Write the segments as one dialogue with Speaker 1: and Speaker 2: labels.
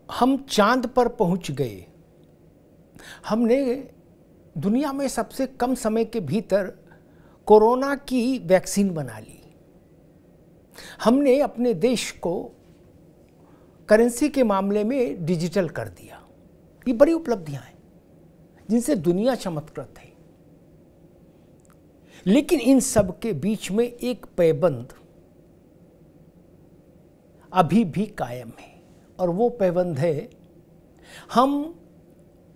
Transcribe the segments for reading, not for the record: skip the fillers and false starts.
Speaker 1: हम चांद पर पहुंच गए। हमने दुनिया में सबसे कम समय के भीतर कोरोना की वैक्सीन बना ली। हमने अपने देश को करेंसी के मामले में डिजिटल कर दिया। ये बड़ी उपलब्धियां हैं जिनसे दुनिया चमत्कृत है। लेकिन इन सब के बीच में एक पैबंद अभी भी कायम है, और वो पैबंद है, हम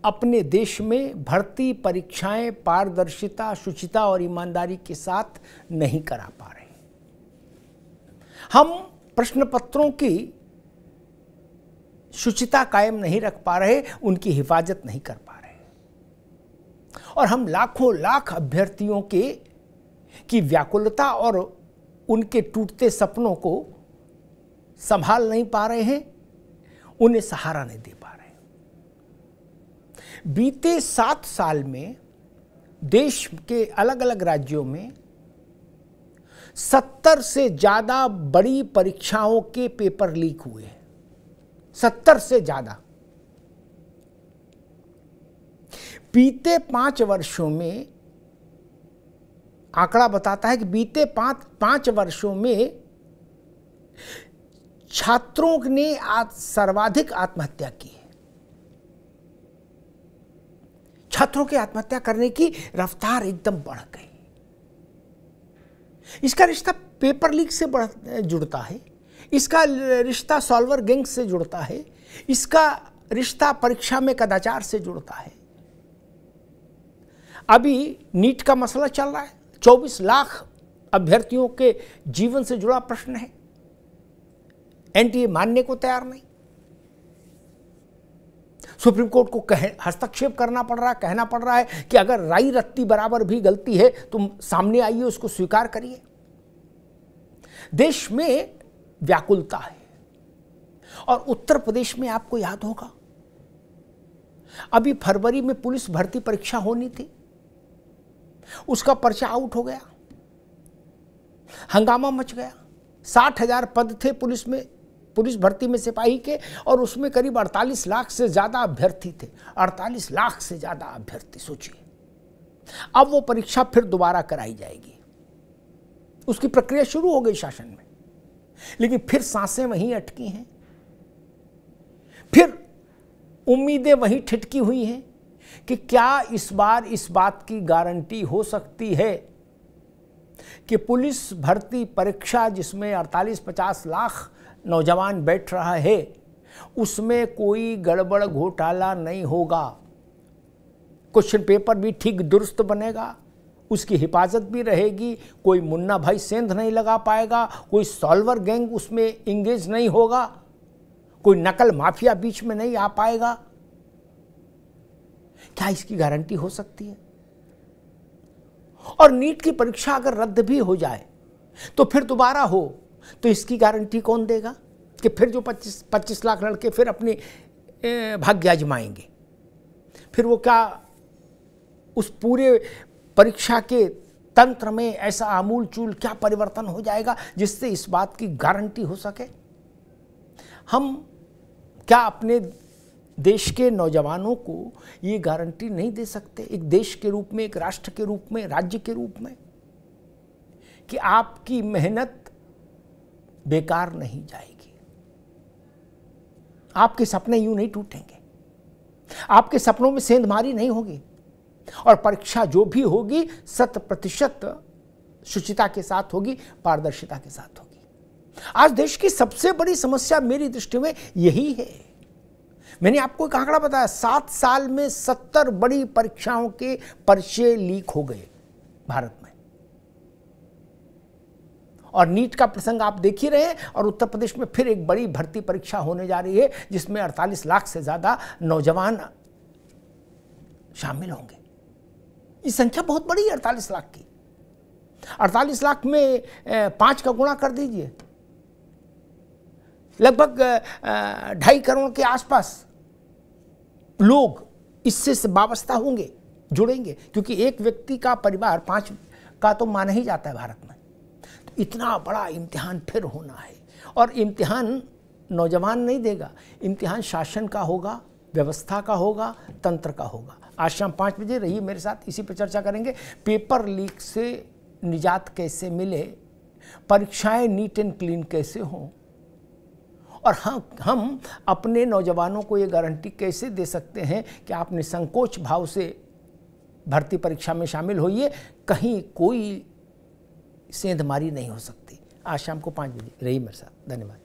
Speaker 1: अपने देश में भर्ती परीक्षाएं पारदर्शिता, शुचिता और ईमानदारी के साथ नहीं करा पा रहे। हम प्रश्न पत्रों की शुचिता कायम नहीं रख पा रहे, उनकी हिफाजत नहीं कर पा रहे, और हम लाखों लाख अभ्यर्थियों की व्याकुलता और उनके टूटते सपनों को संभाल नहीं पा रहे हैं, उन्हें सहारा नहीं दे पा रहे। बीते 7 साल में देश के अलग अलग राज्यों में 70 से ज्यादा बड़ी परीक्षाओं के पेपर लीक हुए हैं। 70 से ज्यादा। बीते 5 वर्षों में आंकड़ा बताता है कि बीते 5 वर्षों में छात्रों ने सर्वाधिक आत्महत्या की है। छात्रों की आत्महत्या करने की रफ्तार एकदम बढ़ गई। इसका रिश्ता पेपर लीक से जुड़ता है, इसका रिश्ता सॉल्वर गैंग से जुड़ता है, इसका रिश्ता परीक्षा में कदाचार से जुड़ता है। अभी नीट का मसला चल रहा है। 24 लाख अभ्यर्थियों के जीवन से जुड़ा प्रश्न है। एनटीए मानने को तैयार नहीं। सुप्रीम कोर्ट को हस्तक्षेप करना पड़ रहा है, कहना पड़ रहा है कि अगर राई रत्ती बराबर भी गलती है तुम सामने आइए, उसको स्वीकार करिए। देश में व्याकुलता है। और उत्तर प्रदेश में आपको याद होगा, अभी फरवरी में पुलिस भर्ती परीक्षा होनी थी, उसका पर्चा आउट हो गया, हंगामा मच गया। 60,000 पद थे पुलिस भर्ती में सिपाही के, और उसमें करीब 48 लाख से ज्यादा अभ्यर्थी थे। 48 लाख से ज्यादा अभ्यर्थी, सोचिए। अब वो परीक्षा फिर दोबारा कराई जाएगी। उसकी प्रक्रिया शुरू हो गई शासन में, लेकिन फिर सांसें वहीं अटकी हैं, फिर उम्मीदें वहीं ठिठकी हुई हैं कि क्या इस बार इस बात की गारंटी हो सकती है कि पुलिस भर्ती परीक्षा, जिसमें 48-50 लाख नौजवान बैठ रहा है, उसमें कोई गड़बड़ घोटाला नहीं होगा। क्वेश्चन पेपर भी ठीक दुरुस्त बनेगा, उसकी हिफाजत भी रहेगी, कोई मुन्ना भाई सेंध नहीं लगा पाएगा, कोई सॉल्वर गैंग उसमें इंगेज नहीं होगा, कोई नकल माफिया बीच में नहीं आ पाएगा। क्या इसकी गारंटी हो सकती है? और नीट की परीक्षा अगर रद्द भी हो जाए तो फिर दोबारा हो, तो इसकी गारंटी कौन देगा कि फिर जो 25 लाख लड़के फिर अपने भाग्य आजमाएंगे? फिर वो क्या उस पूरे परीक्षा के तंत्र में ऐसा आमूल-चूल क्या परिवर्तन हो जाएगा जिससे इस बात की गारंटी हो सके? हम क्या अपने देश के नौजवानों को ये गारंटी नहीं दे सकते, एक देश के रूप में, एक राष्ट्र के रूप में, राज्य के रूप में, कि आपकी मेहनत बेकार नहीं जाएगी, आपके सपने यूं नहीं टूटेंगे, आपके सपनों में सेंधमारी नहीं होगी, और परीक्षा जो भी होगी 100% शुचिता के साथ होगी, पारदर्शिता के साथ होगी। आज देश की सबसे बड़ी समस्या मेरी दृष्टि में यही है। मैंने आपको एक आंकड़ा बताया, 7 साल में 70 बड़ी परीक्षाओं के पर्चे लीक हो गए भारत में। और नीट का प्रसंग आप देख ही रहे हैं, और उत्तर प्रदेश में फिर एक बड़ी भर्ती परीक्षा होने जा रही है जिसमें 48 लाख से ज्यादा नौजवान शामिल होंगे। ये संख्या बहुत बड़ी है 48 लाख की। 48 लाख में 5 का गुणा कर दीजिए, लगभग 2.5 करोड़ के आसपास लोग इससे वाबस्ता होंगे, जुड़ेंगे, क्योंकि एक व्यक्ति का परिवार 5 का तो माना ही जाता है भारत में। तो इतना बड़ा इम्तिहान फिर होना है, और इम्तिहान नौजवान नहीं देगा। इम्तिहान शासन का होगा, व्यवस्था का होगा, तंत्र का होगा। आज शाम 5 बजे रहिए मेरे साथ, इसी पर चर्चा करेंगे। पेपर लीक से निजात कैसे मिले, परीक्षाएं नीट एंड क्लीन कैसे हों, और हम अपने नौजवानों को ये गारंटी कैसे दे सकते हैं कि आप निसंकोच भाव से भर्ती परीक्षा में शामिल होइए, कहीं कोई सेंधमारी नहीं हो सकती। आज शाम को 5 बजे रहिए मेरे साथ। धन्यवाद।